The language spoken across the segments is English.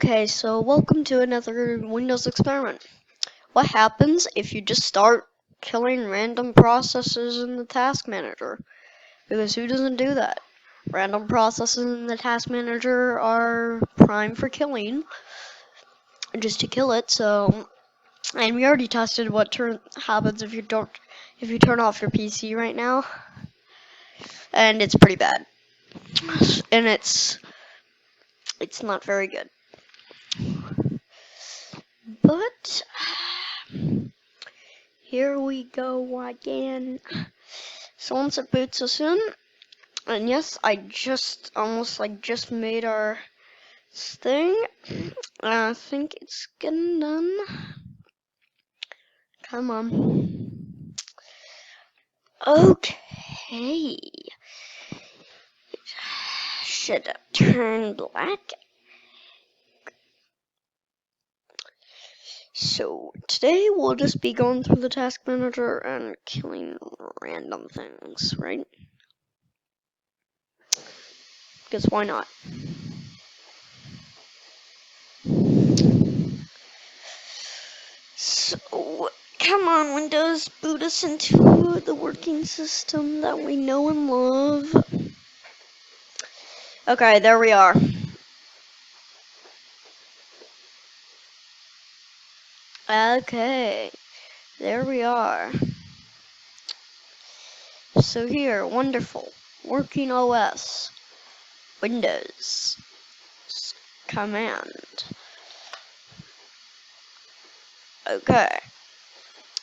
Okay, so welcome to another Windows experiment. What happens if you just start killing random processes in the task manager? Because who doesn't do that? Random processes in the task manager are prime for killing, just to kill it. And we already tested what happens if you turn off your PC right now, and it's pretty bad, and it's not very good. But here we go again. So once it boots us in, and yes, I just made our thing. I think it's getting done. Come on. Okay. Should have turned black. So today we'll just be going through the task manager and killing random things, right? Because why not? So, come on, Windows, boot us into the working system that we know and love. Okay, there we are. Okay, there we are. So here, wonderful, working OS, Windows, command. Okay,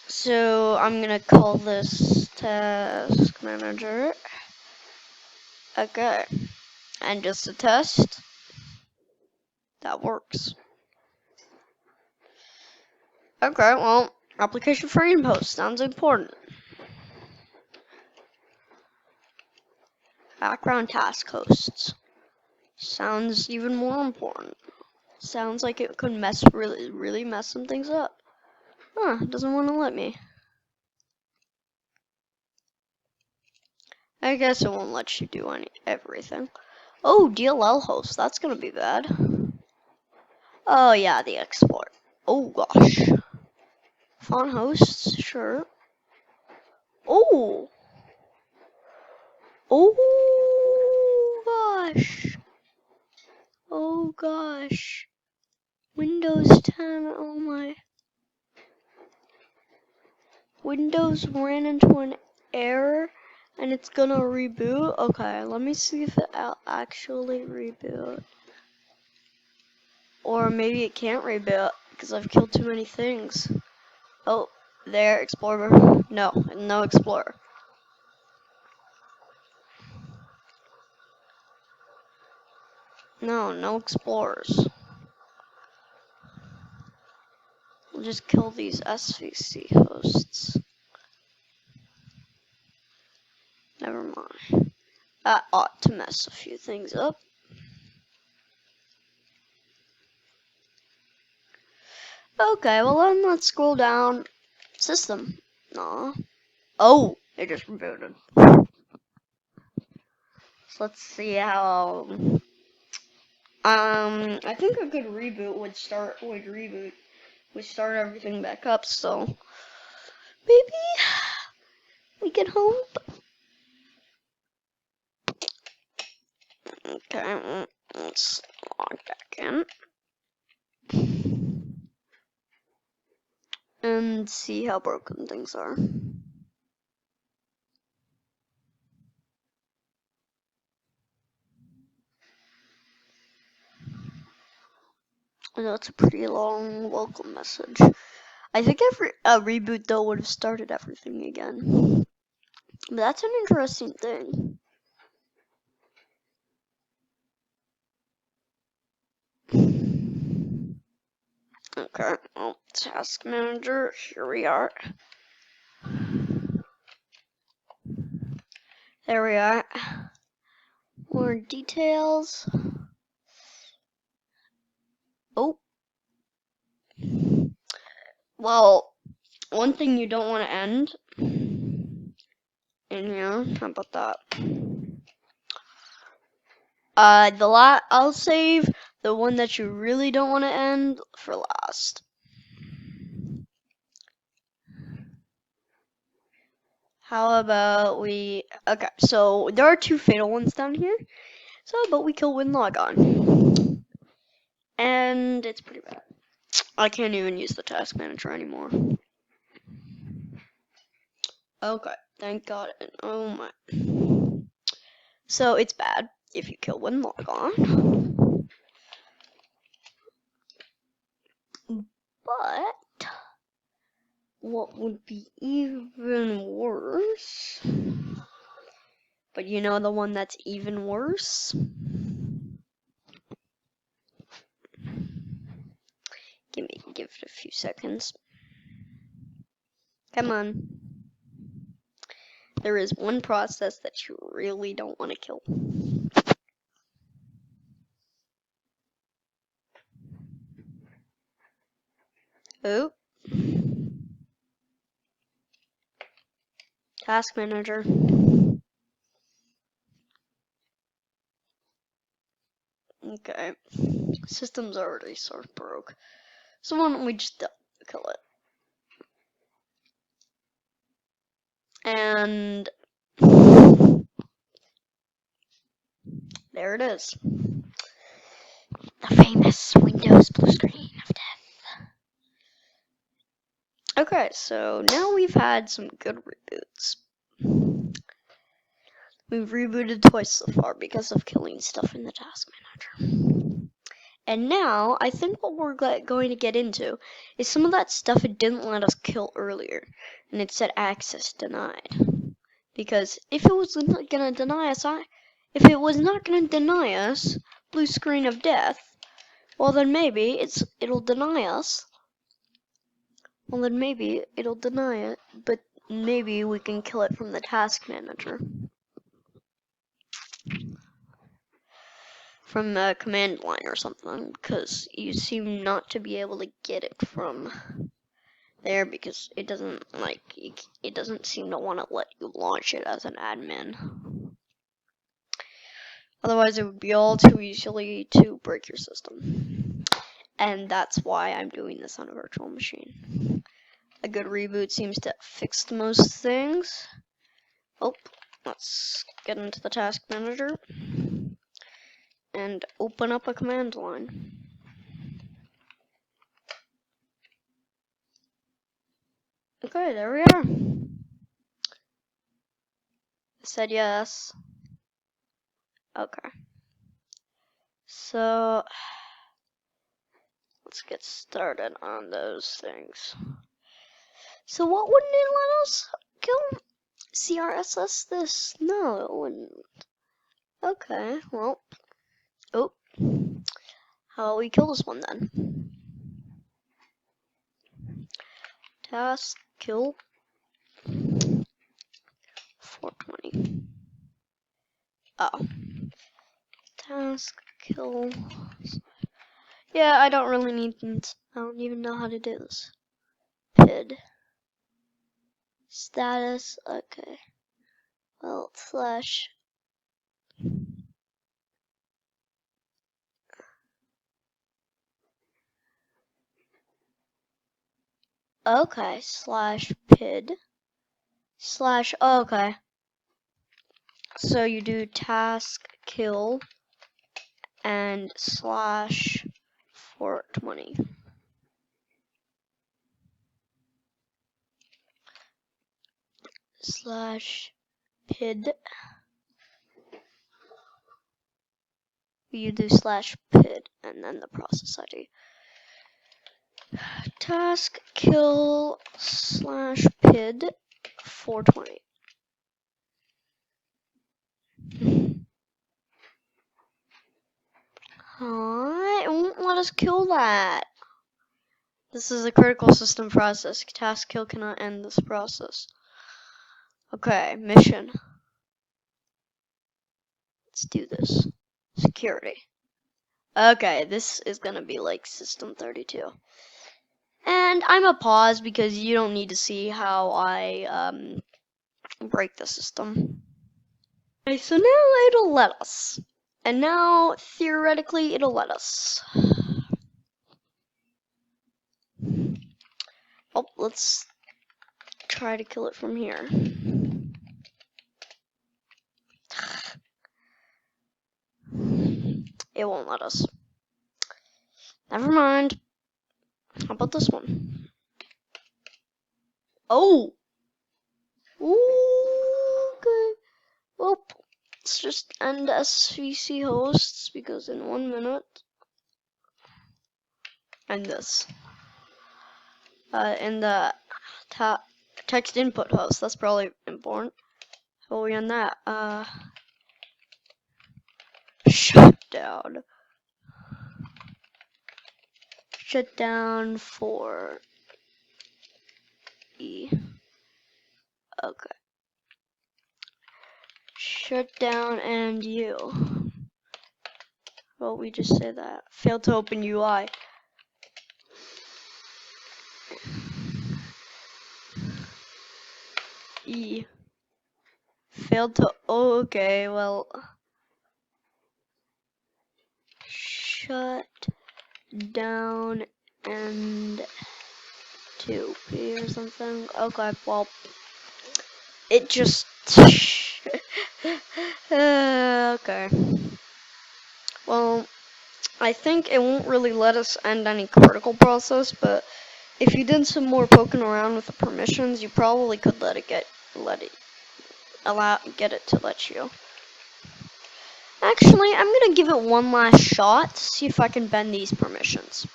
so I'm gonna call this task manager. Okay, and just a test. That works. Okay, well, application frame post sounds important. Background task hosts sounds even more important. Sounds like it could really mess some things up. Huh, it doesn't want to let me. I guess it won't let you do everything. Oh, DLL host, that's gonna be bad. Oh yeah, the export. Oh gosh. Font hosts, sure. Oh! Oh gosh. Oh gosh. Windows 10, oh my. Windows ran into an error and it's gonna reboot. Okay, let me see if it'll actually reboot. Or maybe it can't reboot because I've killed too many things. Oh, there, Explorer. No Explorer. No Explorers. We'll just kill these SVC hosts. Never mind. That ought to mess a few things up. Okay, well then let's scroll down. System. Aw. Oh, it just rebooted. So let's see how. I think a good reboot would start everything back up. So maybe we can hope. Okay, let's log back in and see how broken things are. That's a pretty long welcome message. I think a reboot though would have started everything again. But that's an interesting thing. Okay, well, task manager, here we are. There we are. More details. Oh. Well, one thing you don't want to end in here. How about that? I'll save the one that you really don't want to end for last. How about we... Okay, so there are 2 fatal ones down here. So how about we kill Winlogon? And it's pretty bad. I can't even use the task manager anymore. Okay, thank God. Oh my. So it's bad if you kill Winlogon. But what would be even worse? But you know the one that's even worse? Give it a few seconds. Come on. There is one process that you really don't want to kill. Oh. Task manager. Okay. System's already sort of broke. So why don't we just kill it? And there it is. The famous Windows blue screen of death. Okay, so now we've had some good reboots. We've rebooted twice so far because of killing stuff in the task manager. And now, I think what we're going to get into is some of that stuff it didn't let us kill earlier, and it said access denied. Because if it was not gonna deny us, blue screen of death, well then maybe it'll deny us. Well then maybe it'll deny it, but maybe we can kill it from the task manager. From the command line or something, because you seem not to be able to get it from there because it doesn't seem to want to let you launch it as an admin. Otherwise it would be all too easily to break your system. And that's why I'm doing this on a virtual machine. A good reboot seems to fix most things. Oh, let's get into the task manager and open up a command line. Okay, there we are. I said yes. Okay. So, let's get started on those things. So what wouldn't it let us kill? CRSS this? No, it wouldn't. Okay, well. Oh. How about we kill this one then? Task kill 420. Oh. Task kill. Yeah, I don't really need. I don't even know how to do this. PID. Status. Okay. Well, slash. Okay, slash PID. Slash. Okay. So you do task kill and slash 420. Slash PID. You do slash PID and then the process ID. Task kill slash PID 420. It won't let us kill that. This is a critical system process. Task kill cannot end this process. Okay, mission. Let's do this. Security. Okay, this is gonna be like System 32. And I'm a pause because you don't need to see how I break the system. Okay, so now it'll let us. And now, theoretically, it'll let us. Oh, let's try to kill it from here. It won't let us. Never mind. How about this one? Oh! Ooh, okay. Well, let's just end SVC hosts because in 1 minute. And this. In the text input host. That's probably important. How will we end that? Shut down. Shut down for E. Okay. Shut down and U. Well, we just say that. Failed to open UI. E. Failed to. Oh, okay, well. Shut down and 2P or something. Okay, well. It just. Okay. Well, I think it won't really let us end any critical process, but if you did some more poking around with the permissions, you probably could get it to let you. Actually, I'm gonna give it one last shot to see if I can bend these permissions.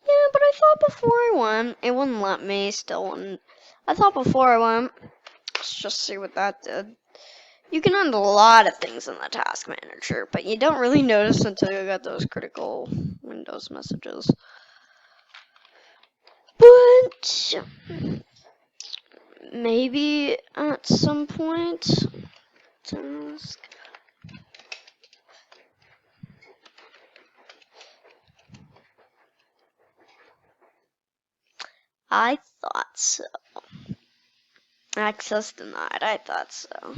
Yeah, but I thought before I went, it wouldn't let me, still wouldn't. I thought before I went, let's just see what that did. You can end a lot of things in the task manager, but you don't really notice until you get those critical Windows messages. But maybe at some point, task. I thought so. Access denied, I thought so.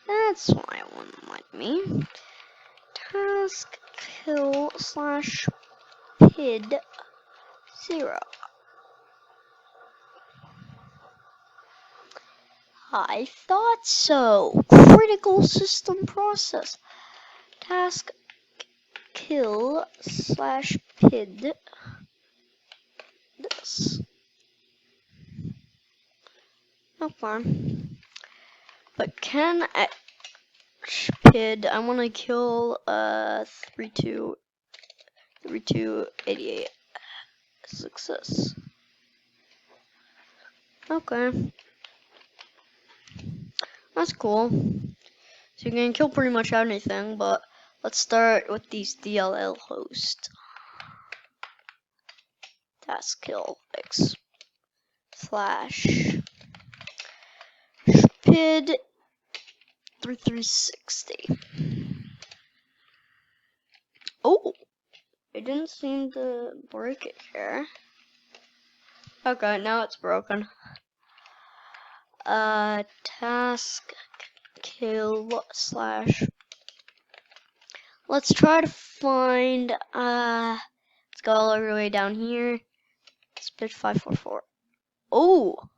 That's why it wouldn't let me. Task kill / PID 0. I thought so. Critical system process. Task kill / PID this. Okay. But can PID, I want to kill 3288. Success. Okay. That's cool. So you can kill pretty much anything, but let's start with these DLL hosts. Task kill x / PID 3360. Oh, it didn't seem to break it here. Okay, now it's broken. Task kill / let's try to find let's go all the way down here. Split 544. Oh,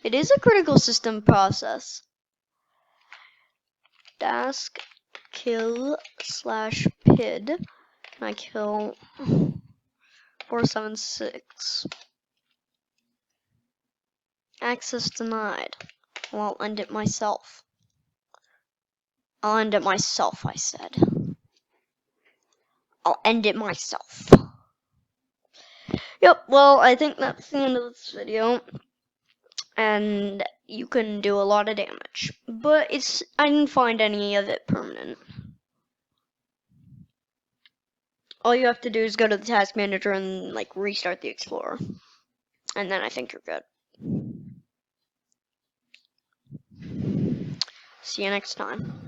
it is a critical system process. Task kill / PID. Can I kill 476? Access denied. Well, I'll end it myself. I'll end it myself, I said. I'll end it myself. Yep, well, I think that's the end of this video. And you can do a lot of damage. But I didn't find any of it permanent. All you have to do is go to the task manager and restart the Explorer. And then I think you're good. See you next time.